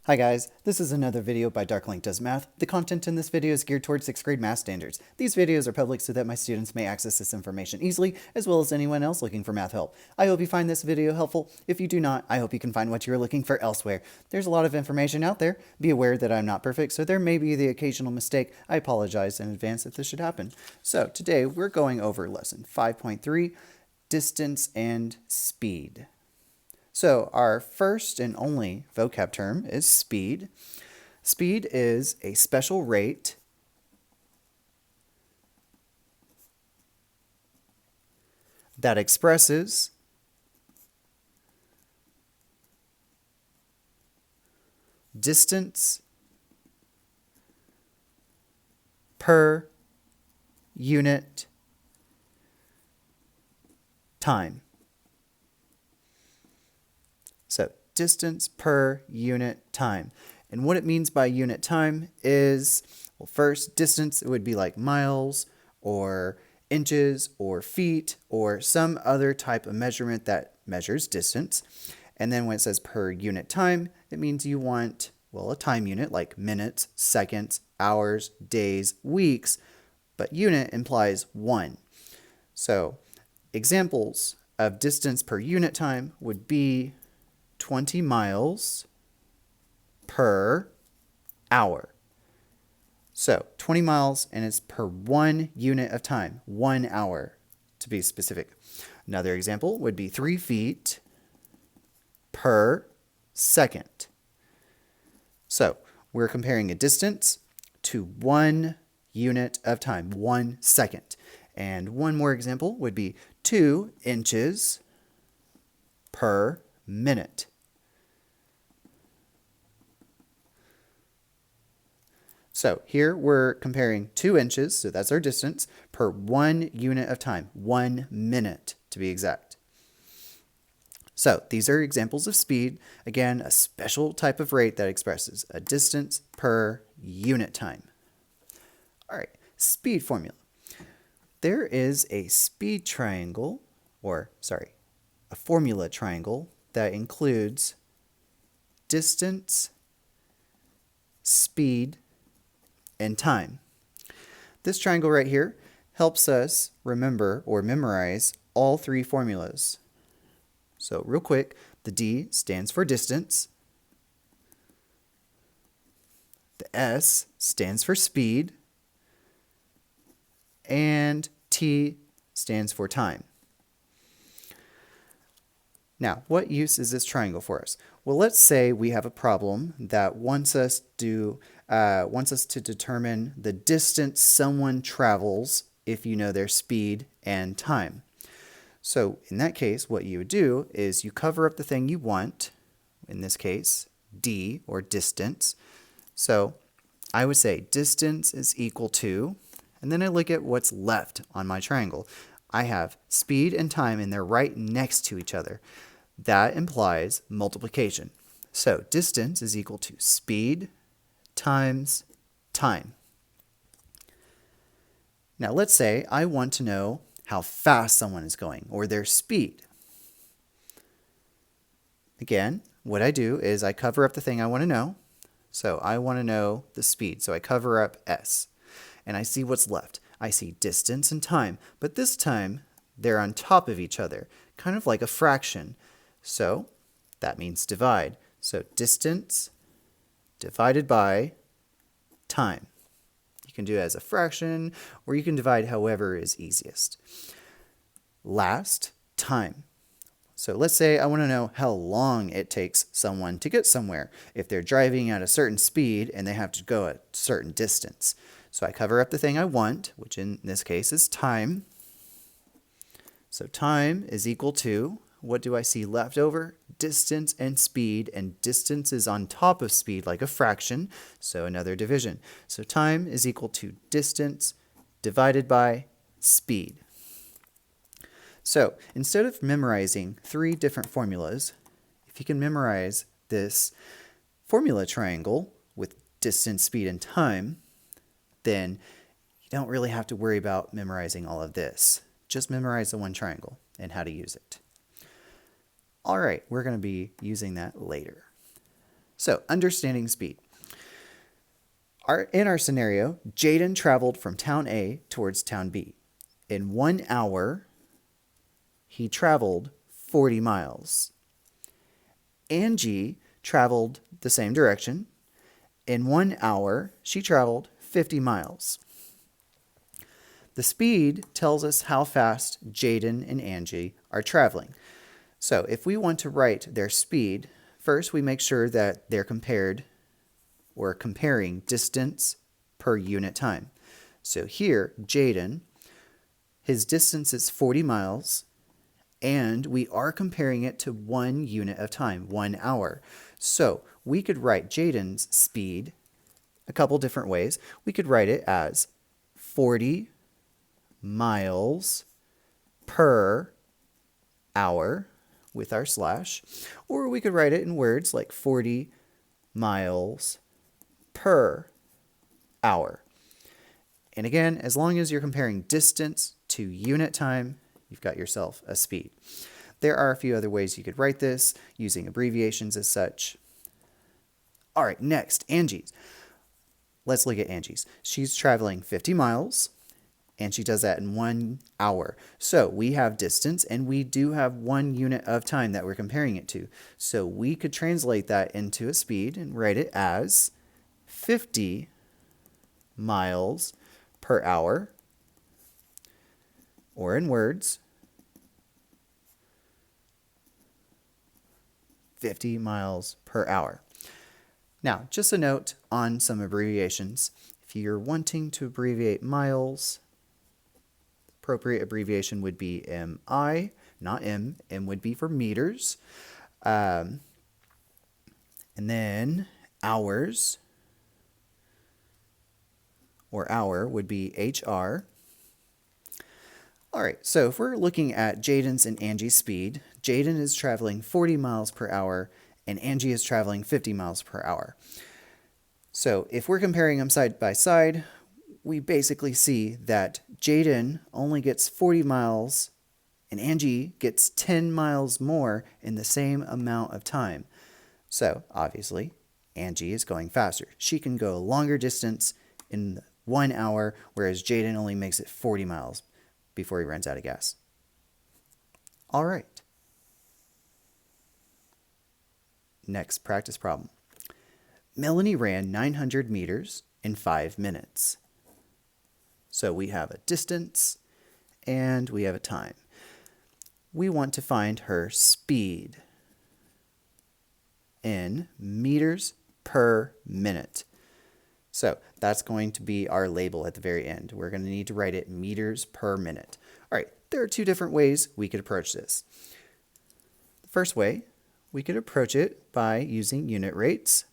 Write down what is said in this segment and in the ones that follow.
Hi guys, this is another video by Darklink Does Math. The content in this video is geared towards 6th grade math standards. These videos are public so that my students may access this information easily, as well as anyone else looking for math help. I hope you find this video helpful. If you do not, I hope you can find what you're looking for elsewhere. There's a lot of information out there. Be aware that I'm not perfect, so there may be the occasional mistake. I apologize in advance if this should happen. So today we're going over lesson 5.3, distance and speed. So our first and only vocab term is speed. Speed is a special rate that expresses distance per unit time. So distance per unit time. And what it means by unit time is, well, first, distance, it would be like miles or inches or feet or some other type of measurement that measures distance. And then when it says per unit time, it means you want, well, a time unit like minutes, seconds, hours, days, weeks, but unit implies one. So examples of distance per unit time would be 20 miles per hour. So 20 miles, and it's per 1 unit of time, 1 hour to be specific. Another example would be 3 feet per second. So we're comparing a distance to 1 unit of time, 1 second. And one more example would be 2 inches per minute. So here we're comparing 2 inches, so that's our distance, per 1 unit of time, 1 minute to be exact. So these are examples of speed. Again, a special type of rate that expresses a distance per unit time. All right, speed formula. There is a speed triangle, a formula triangle that includes distance, speed, and time. This triangle right here helps us remember or memorize all 3 formulas. So real quick, the D stands for distance, the S stands for speed, and T stands for time. Now, what use is this triangle for us? Well, let's say we have a problem that wants us to determine the distance someone travels if you know their speed and time. So in that case, what you would do is you cover up the thing you want, in this case, D, or distance. So I would say distance is equal to, and then I look at what's left on my triangle. I have speed and time, and they're right next to each other. That implies multiplication. So distance is equal to speed times time. Now let's say I want to know how fast someone is going, or their speed. Again, what I do is I cover up the thing I want to know. So I want to know the speed, so I cover up S. And I see what's left. I see distance and time, but this time they're on top of each other, kind of like a fraction. So that means divide. So distance divided by time. You can do it as a fraction, or you can divide however is easiest. Last, time. So let's say I want to know how long it takes someone to get somewhere if they're driving at a certain speed and they have to go a certain distance. So I cover up the thing I want, which in this case is time. So time is equal to, what do I see left over? Distance and speed, and distance is on top of speed like a fraction, so another division. So time is equal to distance divided by speed. So instead of memorizing 3 different formulas, if you can memorize this formula triangle with distance, speed, and time, then you don't really have to worry about memorizing all of this. Just memorize the one triangle and how to use it. All right, we're going to be using that later. So, understanding speed. In our scenario, Jaden traveled from town A towards town B. In 1 hour, he traveled 40 miles. Angie traveled the same direction. In 1 hour, she traveled 50 miles. The speed tells us how fast Jaden and Angie are traveling. So if we want to write their speed, first we make sure that they're comparing distance per unit time. So here, Jaden, his distance is 40 miles, and we are comparing it to 1 unit of time, 1 hour. So we could write Jaden's speed a couple different ways. We could write it as 40 miles per hour with our slash, or we could write it in words like 40 miles per hour. And again, as long as you're comparing distance to unit time, you've got yourself a speed. There are a few other ways you could write this using abbreviations as such. All right, next, Angie's. Let's look at Angie's. She's traveling 50 miles, and she does that in 1 hour. So we have distance, and we do have 1 unit of time that we're comparing it to. So we could translate that into a speed and write it as 50 miles per hour, or in words, 50 miles per hour. Now, just a note on some abbreviations. If you're wanting to abbreviate miles, the appropriate abbreviation would be MI, not M. M would be for meters. And then hours, or hour, would be HR. All right, so if we're looking at Jaden's and Angie's speed, Jaden is traveling 40 miles per hour and Angie is traveling 50 miles per hour. So if we're comparing them side by side, we basically see that Jaden only gets 40 miles and Angie gets 10 miles more in the same amount of time. So obviously, Angie is going faster. She can go a longer distance in 1 hour, whereas Jaden only makes it 40 miles before he runs out of gas. All right. Next practice problem. Melanie ran 900 meters in 5 minutes. So we have a distance and we have a time. We want to find her speed in meters per minute. So that's going to be our label at the very end. We're going to need to write it meters per minute. All right, there are 2 different ways we could approach this. The first way, we could approach it by using unit rates.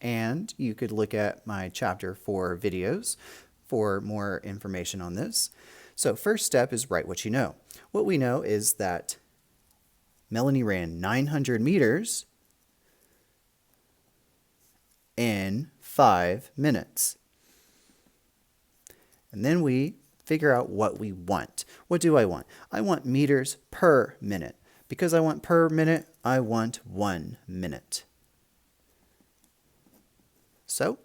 And you could look at my chapter 4 videos for more information on this. So first step is write what you know. What we know is that Melanie ran 900 meters in 5 minutes. And then we figure out what we want. What do I want? I want meters per minute. Because I want per minute, I want 1 minute. So,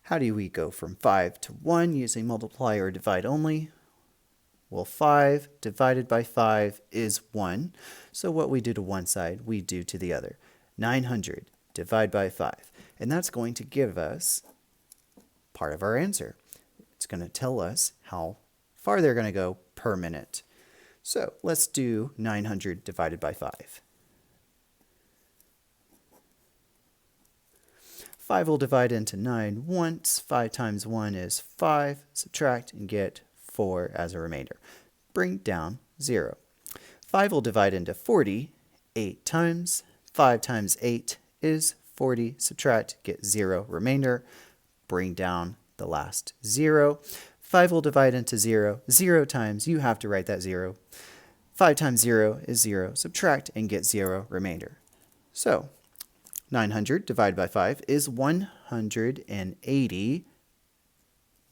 how do we go from 5 to 1 using multiply or divide only? Well, 5 divided by 5 is 1. So what we do to one side, we do to the other. 900 divided by 5. And that's going to give us part of our answer. It's going to tell us how far they're going to go per minute. So let's do 900 divided by 5. 5 will divide into 9 once. 5 times 1 is 5. Subtract and get 4 as a remainder. Bring down 0. 5 will divide into 40 8 times. 5 times 8 is 40. Subtract, get 0 remainder. Bring down the last 0. 5 will divide into 0. 0 times, you have to write that 0. 5 times 0 is 0. Subtract and get 0 remainder. So 900 divided by 5 is 180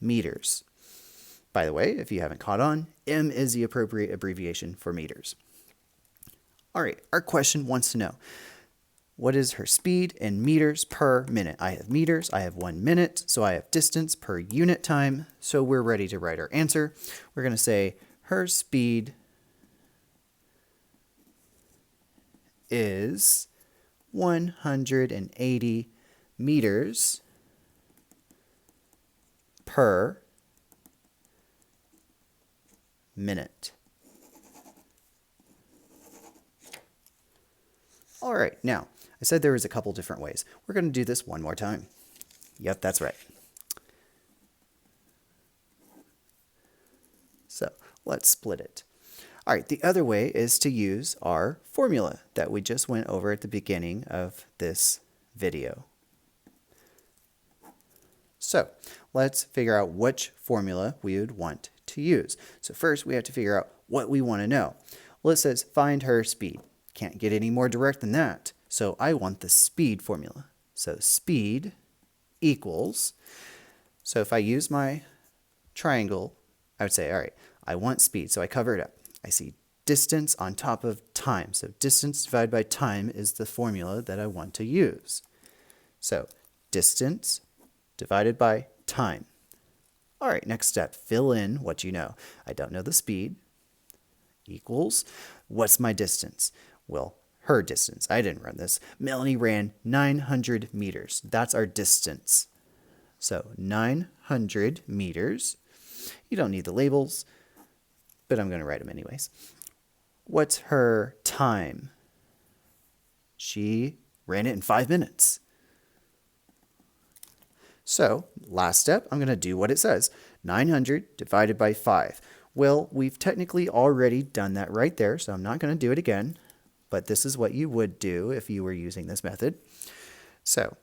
meters. By the way, if you haven't caught on, M is the appropriate abbreviation for meters. All right, our question wants to know, what is her speed in meters per minute? I have meters, I have 1 minute, so I have distance per unit time. So we're ready to write our answer. We're going to say her speed is 180 meters per minute. All right, now, I said there was a couple different ways. We're going to do this one more time. Yep, that's right. So let's split it. All right, the other way is to use our formula that we just went over at the beginning of this video. So let's figure out which formula we would want to use. So first we have to figure out what we want to know. Well, it says find her speed. Can't get any more direct than that. So I want the speed formula. So speed equals, so if I use my triangle, I would say, all right, I want speed, so I cover it up. I see distance on top of time. So distance divided by time is the formula that I want to use. So distance divided by time. All right, next step, fill in what you know. I don't know the speed. Equals, what's my distance? Well, her distance. I didn't run this. Melanie ran 900 meters. That's our distance. So 900 meters. You don't need the labels, but I'm going to write them anyways. What's her time? She ran it in 5 minutes. So last step, I'm going to do what it says. 900 divided by 5. Well, we've technically already done that right there, so I'm not going to do it again. But this is what you would do if you were using this method. So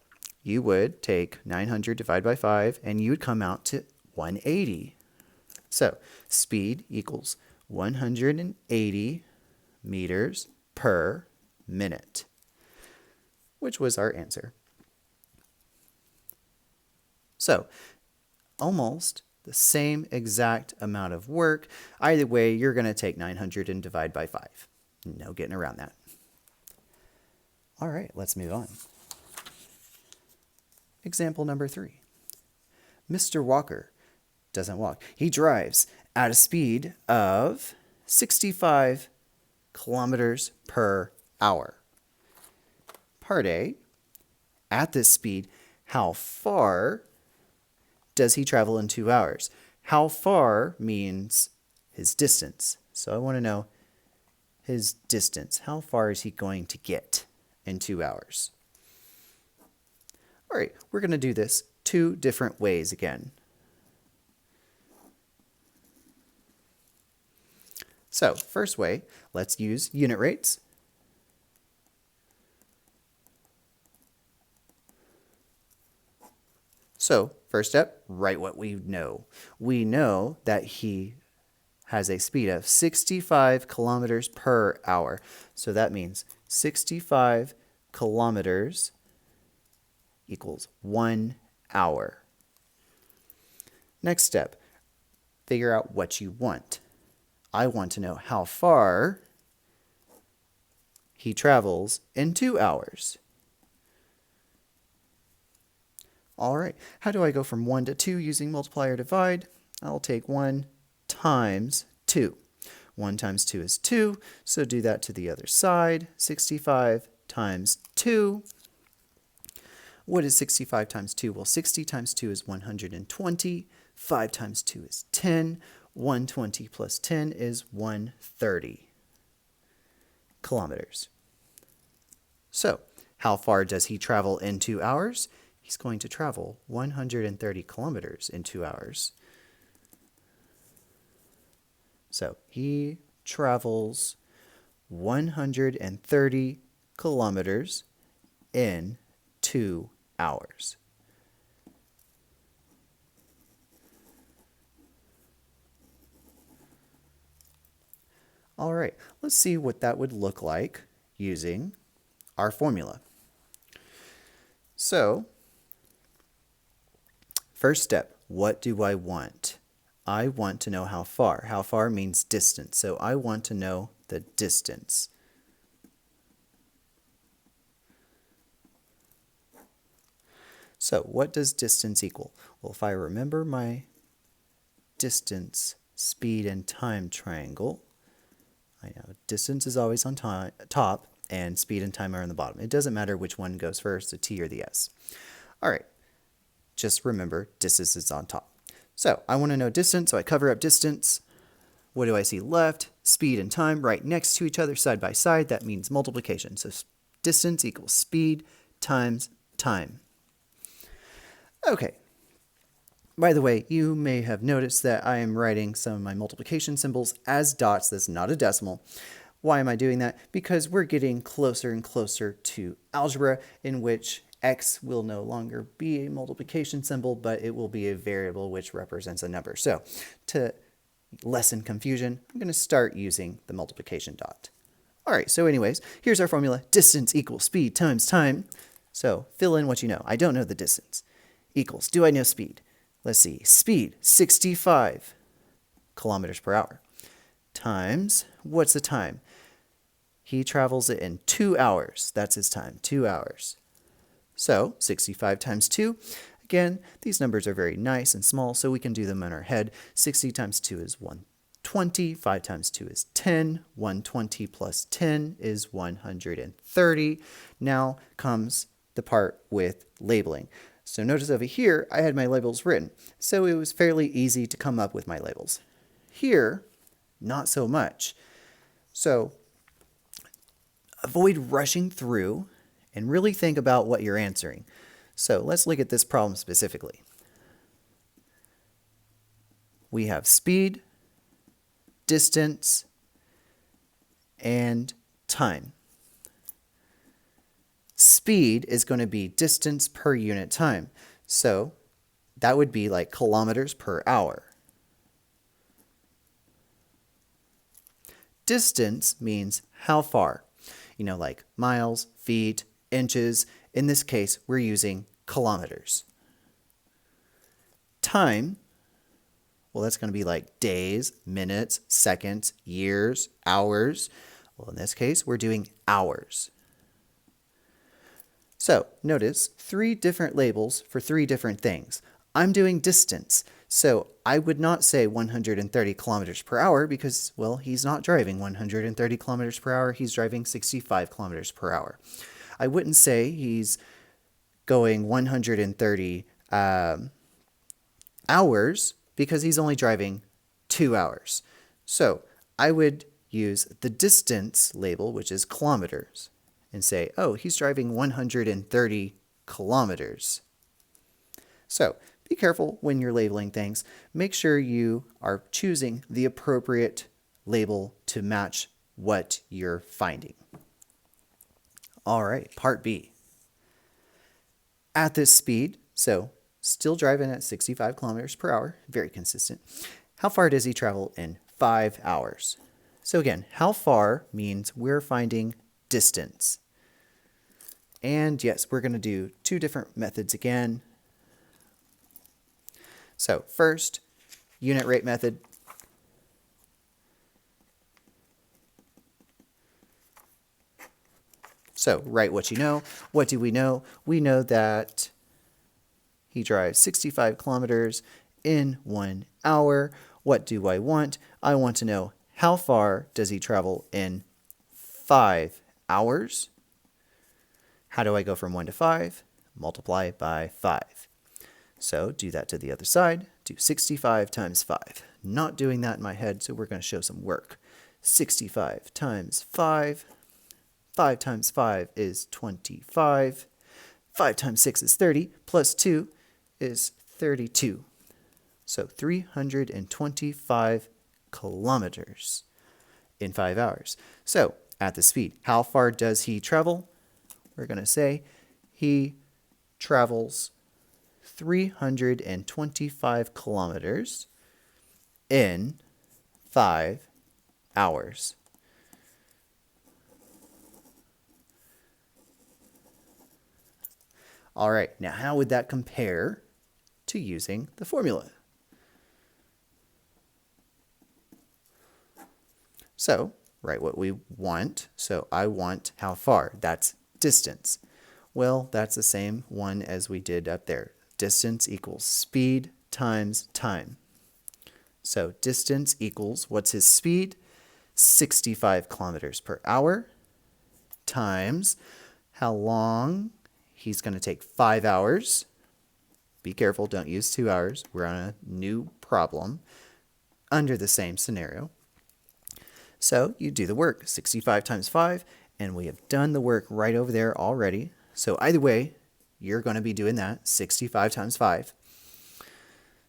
you would take 900 divided by 5, and you would come out to 180. So speed equals 180 meters per minute, which was our answer. So almost the same exact amount of work. Either way, you're going to take 900 and divide by 5. No getting around that. All right, let's move on. Example number 3. Mr. Walker doesn't walk. He drives at a speed of 65 kilometers per hour. Part A, at this speed, how far does he travel in 2 hours? How far means his distance. So I want to know his distance. How far is he going to get in 2 hours? All right, we're going to do this 2 different ways again. So first way, let's use unit rates. So first step, write what we know. We know that he has a speed of 65 kilometers per hour. So that means 65 kilometers equals 1 hour. Next step, figure out what you want. I want to know how far he travels in 2 hours. All right, how do I go from 1 to 2 using multiply or divide? I'll take 1 times 2. 1 times 2 is 2, so do that to the other side. 65 times 2. What is 65 times 2? Well, 60 times 2 is 120. 5 times 2 is 10. 120 plus 10 is 130 kilometers. So, how far does he travel in 2 hours? He's going to travel 130 kilometers in 2 hours. So he travels 130 kilometers in 2 hours. All right, let's see what that would look like using our formula. So, first step, what do I want? I want to know how far. How far means distance, so I want to know the distance. So what does distance equal? Well, if I remember my distance, speed, and time triangle, I know distance is always on top and speed and time are on the bottom. It doesn't matter which one goes first, the T or the S. All right, just remember distance is on top. So I want to know distance, so I cover up distance. What do I see left? Speed and time right next to each other, side by side. That means multiplication. So distance equals speed times time. Okay. By the way, you may have noticed that I am writing some of my multiplication symbols as dots. That's not a decimal. Why am I doing that? Because we're getting closer and closer to algebra, in which x will no longer be a multiplication symbol, but it will be a variable which represents a number. So to lessen confusion, I'm going to start using the multiplication dot. All right, so anyways, here's our formula. Distance equals speed times time. So fill in what you know. I don't know the distance. Equals, do I know speed? Let's see, speed, 65 kilometers per hour. Times, what's the time? He travels it in 2 hours. That's his time, 2 hours. So 65 times 2. Again, these numbers are very nice and small, so we can do them in our head. 60 times 2 is 120. 5 times 2 is 10. 120 plus 10 is 130. Now comes the part with labeling. So notice over here, I had my labels written. So it was fairly easy to come up with my labels. Here, not so much. So avoid rushing through and really think about what you're answering. So let's look at this problem specifically. We have speed, distance, and time. Speed is going to be distance per unit time. So that would be like kilometers per hour. Distance means how far. You know, like miles, feet, inches. In this case, we're using kilometers. Time, well, that's going to be like days, minutes, seconds, years, hours. Well, in this case, we're doing hours. So notice 3 different labels for 3 different things. I'm doing distance, so I would not say 130 kilometers per hour because, well, he's not driving 130 kilometers per hour. He's driving 65 kilometers per hour. I wouldn't say he's going 130 hours because he's only driving 2 hours. So I would use the distance label, which is kilometers, and say, oh, he's driving 130 kilometers. So be careful when you're labeling things. Make sure you are choosing the appropriate label to match what you're finding. All right, part B. At this speed, so still driving at 65 kilometers per hour, very consistent. How far does he travel in 5 hours? So again, how far means we're finding distance. And yes, we're going to do 2 different methods again. So first, unit rate method. So write what you know. What do we know? We know that he drives 65 kilometers in 1 hour. What do I want? I want to know how far does he travel in 5 hours? How do I go from 1 to 5? Multiply by 5. So do that to the other side. Do 65 times 5. Not doing that in my head, so we're going to show some work. 65 times 5. 5 times 5 is 25. 5 times 6 is 30. Plus 2 is 32. So 325 kilometers in 5 hours. So at the speed, how far does he travel? We're going to say he travels 325 kilometers in 5 hours. All right, now how would that compare to using the formula? So write what we want. So I want how far. That's distance. Well, that's the same one as we did up there. Distance equals speed times time. So distance equals, what's his speed? 65 kilometers per hour times how long? He's going to take 5 hours. Be careful, don't use 2 hours. We're on a new problem under the same scenario. So you do the work, 65 times 5, and we have done the work right over there already. So either way, you're going to be doing that, 65 times 5.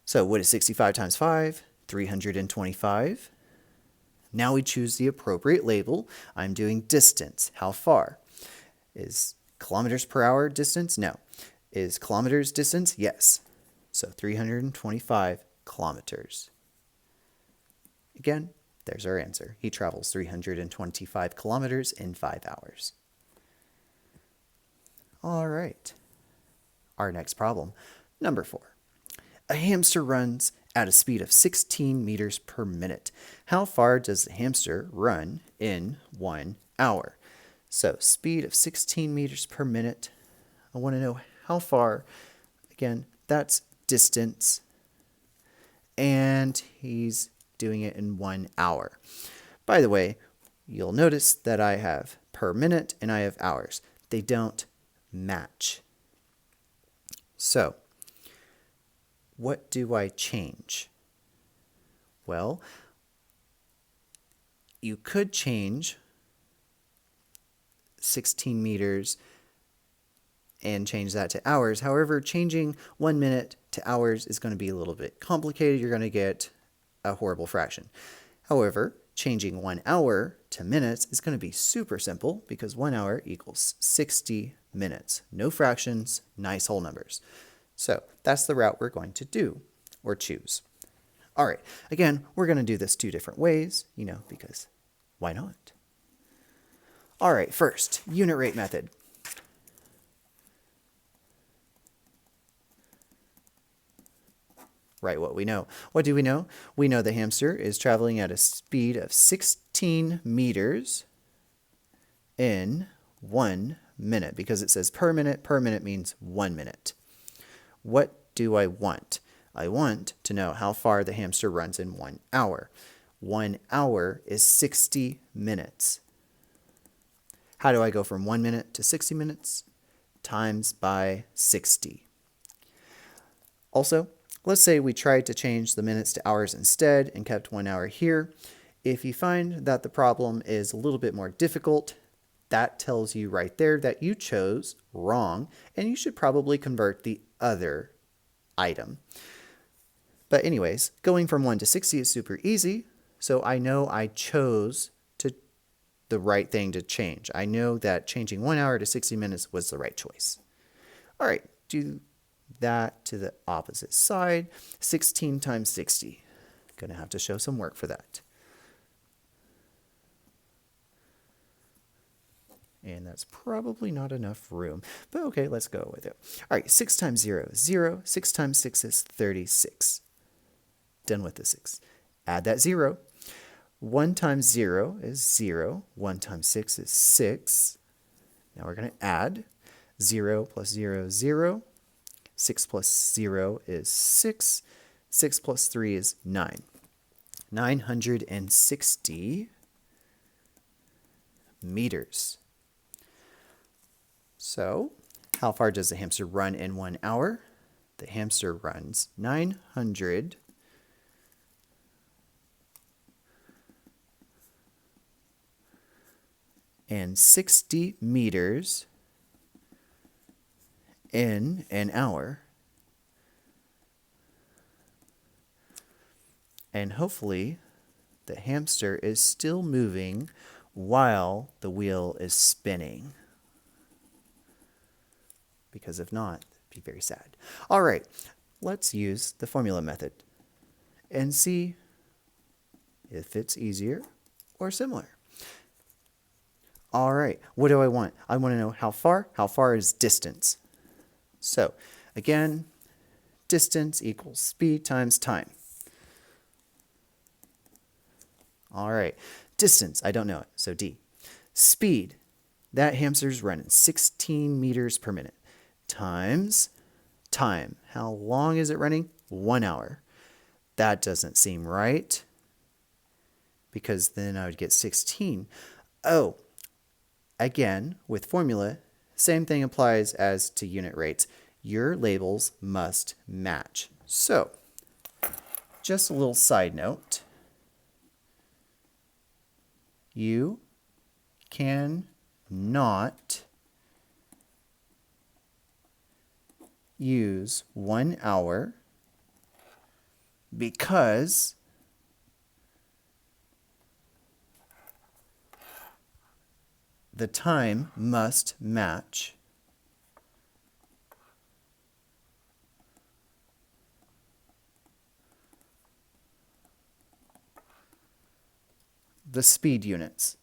So what is 65 times 5? 325. Now we choose the appropriate label. I'm doing distance. How far? Is kilometers per hour distance? No. Is kilometers distance? Yes. So 325 kilometers. Again, there's our answer. He travels 325 kilometers in 5 hours. All right. Our next problem, number 4. A hamster runs at a speed of 16 meters per minute. How far does the hamster run in 1 hour? So speed of 16 meters per minute. I want to know how far. Again, that's distance. And he's doing it in 1 hour. By the way, you'll notice that I have per minute and I have hours. They don't match. So, what do I change? Well, you could change 16 meters and change that to hours. However, changing 1 minute to hours is going to be a little bit complicated. You're going to get a horrible fraction. However, changing 1 hour to minutes is going to be super simple because 1 hour equals 60 minutes. No fractions, nice whole numbers. So that's the route we're going to do or choose. All right, again, we're going to do this 2 different ways, because why not? All right, first, unit rate method. Write what we know. What do we know? We know the hamster is traveling at a speed of 16 meters in 1 minute because it says per minute. Per minute means 1 minute. What do I want? I want to know how far the hamster runs in 1 hour. 1 hour is 60 minutes. How do I go from 1 minute to 60 minutes? Times by 60. Also, let's say we tried to change the minutes to hours instead and kept 1 hour here. If you find that the problem is a little bit more difficult, that tells you right there that you chose wrong and you should probably convert the other item. But anyways, going from 1 to 60 is super easy, so I know I chose the right thing to change. I know that changing 1 hour to 60 minutes was the right choice. All right, do that to the opposite side. 16 times 60. Gonna have to show some work for that. And that's probably not enough room, but okay, let's go with it. All right, 6 times 0 is 0. 6 times 6 is 36. Done with the 6. Add that 0. 1 times 0 is 0. 1 times 6 is 6. Now we're going to add 0 plus 0 is 0. 6 plus 0 is 6. 6 plus 3 is 9. 960 meters. So, how far does the hamster run in 1 hour? The hamster runs 960 meters in an hour. And hopefully the hamster is still moving while the wheel is spinning. Because if not, it'd be very sad. All right, let's use the formula method and see if it's easier or similar. All right, what do I want? I want to know how far. How far is distance? So again, distance equals speed times time. All right, distance, I don't know it, so D. Speed, That hamster's running 16 meters per minute times time. How long is it running? 1 hour. That doesn't seem right because then I would get 16. Oh, again, with formula, same thing applies as to unit rates. Your labels must match. So, just a little side note. You cannot use 1 hour because the time must match the speed units.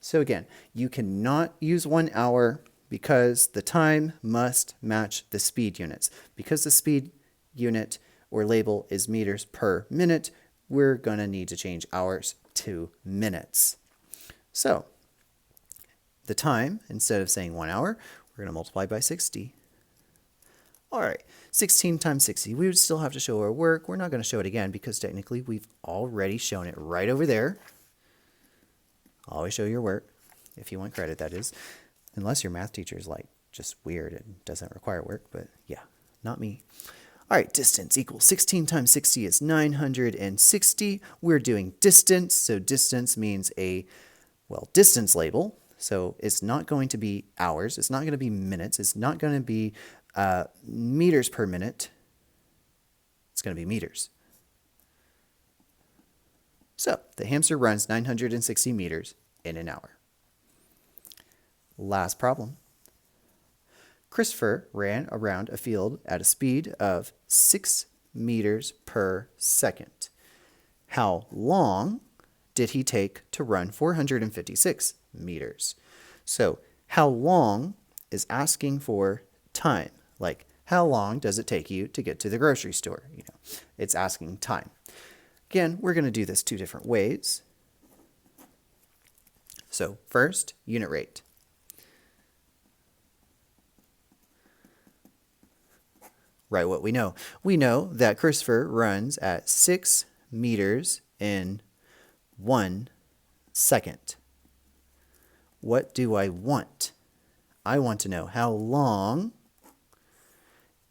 So again, you cannot use 1 hour because the time must match the speed units. Because the speed unit or label is meters per minute, we're going to need to change hours to minutes. So the time, instead of saying 1 hour, we're going to multiply by 60. All right, 16 times 60. We would still have to show our work. We're not going to show it again because technically we've already shown it right over there. Always show your work, if you want credit, that is. Unless your math teacher is like just weird and doesn't require work, but yeah, not me. All right, distance equals 16 times 60 is 960. We're doing distance, so distance means a, distance label. So it's not going to be hours, it's not going to be minutes, it's not going to be meters per minute. It's going to be meters. So the hamster runs 960 meters in an hour. Last problem. Christopher ran around a field at a speed of 6 meters per second. How long did he take to run 456 meters? So how long is asking for time. Like, how long does it take you to get to the grocery store? It's asking time. Again, we're going to do this 2 different ways. So first, unit rate. Write what we know. We know that Christopher runs at 6 meters in 1 second. What do I want? I want to know how long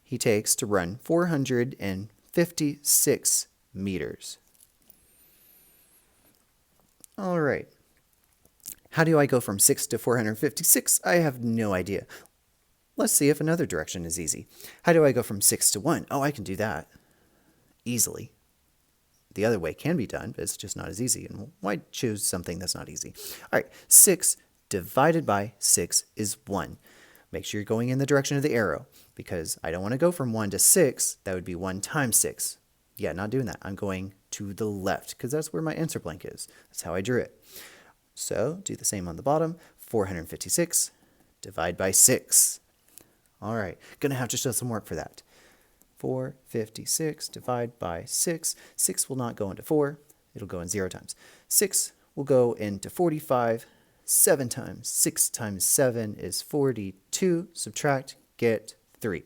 he takes to run 456 meters. All right. How do I go from 6 to 456? I have no idea. Let's see if another direction is easy. How do I go from 6 to 1? Oh, I can do that easily. The other way can be done, but it's just not as easy. And why choose something that's not easy? All right, 6 divided by 6 is 1. Make sure you're going in the direction of the arrow because I don't want to go from 1 to 6. That would be 1 times 6. Yeah, not doing that. I'm going to the left because that's where my answer blank is. That's how I drew it. So do the same on the bottom. 456 divide by 6. All right, going to have to show some work for that. 456 divide by 6. 6 will not go into 4. It'll go in 0 times. 6 will go into 45. 7 times 6 times 7 is 42. Subtract, get 3.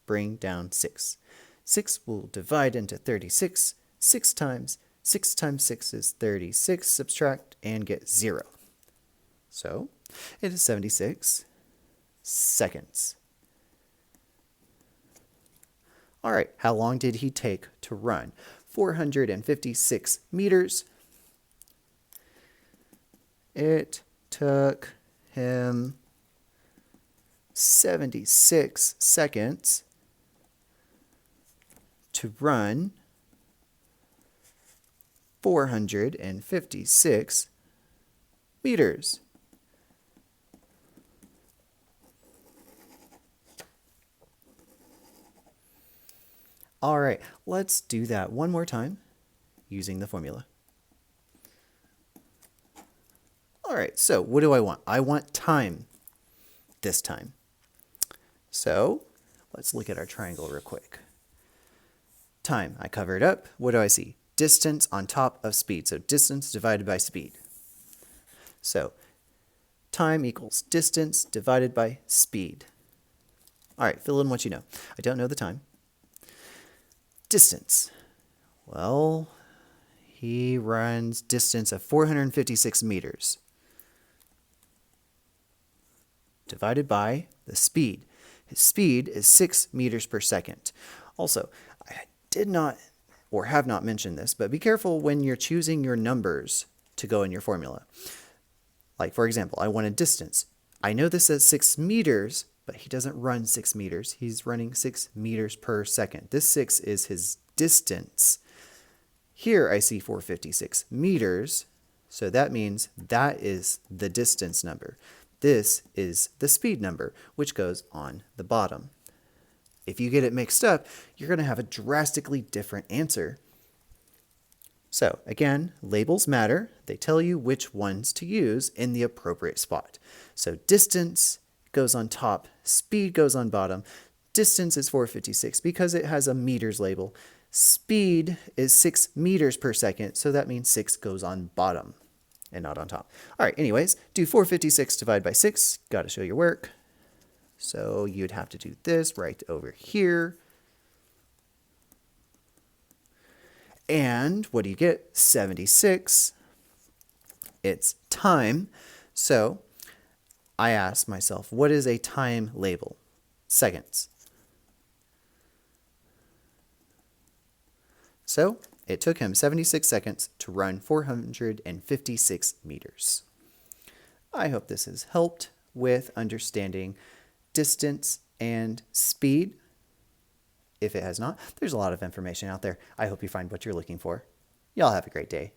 Bring down 6. 6 will divide into 36. 6 times 6 is 36. Subtract and get 0. So it is 76 seconds. All right, how long did he take to run? 456 meters. It took him 76 seconds to run 456 meters. All right, let's do that one more time using the formula. All right, so what do I want? I want time this time. So let's look at our triangle real quick. time, I cover it up. What do I see? Distance on top of speed. So distance divided by speed. So time equals distance divided by speed. All right, fill in what you know. I don't know the time. Distance. Well, he runs distance of 456 meters. Divided by the speed. His speed is 6 meters per second. Also, I did not or have not mentioned this, but be careful when you're choosing your numbers to go in your formula. Like, for example, I want a distance. I know this says 6 meters, but he doesn't run 6 meters. He's running 6 meters per second. This 6 is his distance. Here I see 456 meters, so that means that is the distance number. This is the speed number, which goes on the bottom. If you get it mixed up, you're going to have a drastically different answer. So again, labels matter. They tell you which ones to use in the appropriate spot. So distance goes on top, speed goes on bottom. Distance is 456 because it has a meters label. Speed is 6 meters per second, so that means 6 goes on bottom and not on top. All right, anyways, do 456 divided by 6. Got to show your work. So you'd have to do this right over here. And what do you get? 76. It's time. So I ask myself, what is a time label? Seconds. So it took him 76 seconds to run 456 meters. I hope this has helped with understanding distance and speed. If it has not, there's a lot of information out there. I hope you find what you're looking for. Y'all have a great day.